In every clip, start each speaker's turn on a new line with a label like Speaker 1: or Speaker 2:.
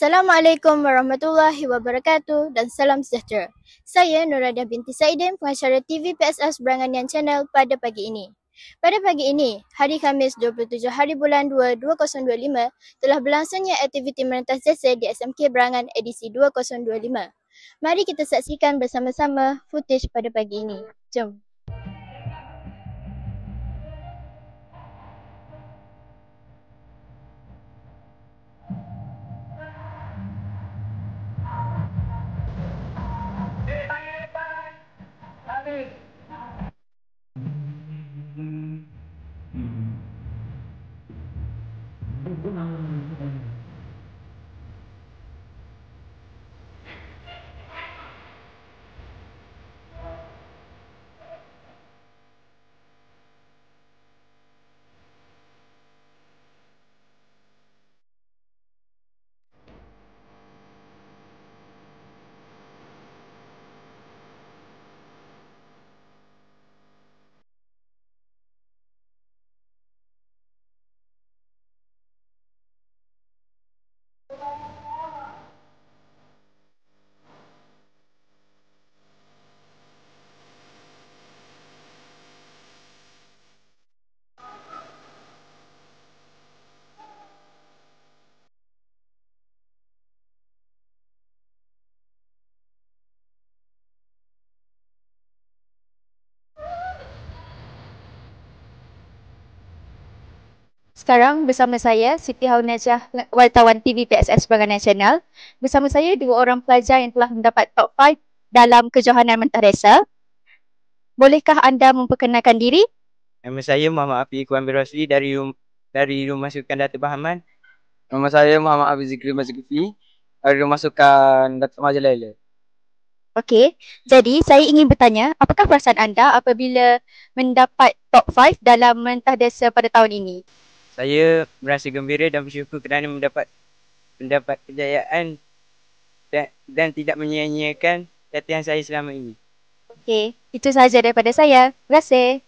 Speaker 1: Assalamualaikum warahmatullahi wabarakatuh dan salam sejahtera. Saya Nuradiah binti Saidin, pengacara TV PSS Berangganian Channel pada pagi ini. Pada pagi ini, hari Khamis 27 hari bulan 2 2025, telah berlangsungnya aktiviti merentas jasa di SMK Berangan edisi 2025. Mari kita saksikan bersama-sama footage pada pagi ini. Jom.
Speaker 2: Sekarang bersama saya Siti Haunajah, wartawan TV PSS Berangganian Channel. Bersama saya dua orang pelajar yang telah mendapat top 5 dalam kejohanan mentadasa. Bolehkah anda memperkenalkan diri?
Speaker 3: Nama saya Muhammad Afiq Ikhwan Birasli dari Rumah Sukan Datuk Bahaman. Nama saya Muhammad Afiq Zikri Mazgufi dari Rumah Sukan Datuk Majalaya.
Speaker 2: Okey, jadi saya ingin bertanya, apakah perasaan anda apabila mendapat top 5 dalam mentadasa pada tahun ini?
Speaker 3: Saya merasa gembira dan bersyukur kerana mendapat kejayaan dan tidak menyia-nyiakan latihan saya selama ini.
Speaker 2: Okey, itu sahaja daripada saya. Terima kasih.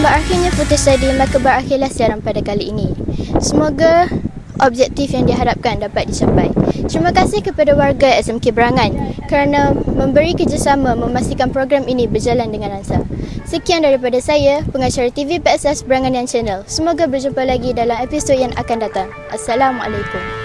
Speaker 1: Berakhirnya footage tadi, maka berakhirlah siaran pada kali ini. Semoga objektif yang diharapkan dapat dicapai. Terima kasih kepada warga SMK Berangan kerana memberi kerjasama memastikan program ini berjalan dengan lancar. Sekian daripada saya, pengacara TV PSS Berangganian Channel. Semoga berjumpa lagi dalam episod yang akan datang. Assalamualaikum.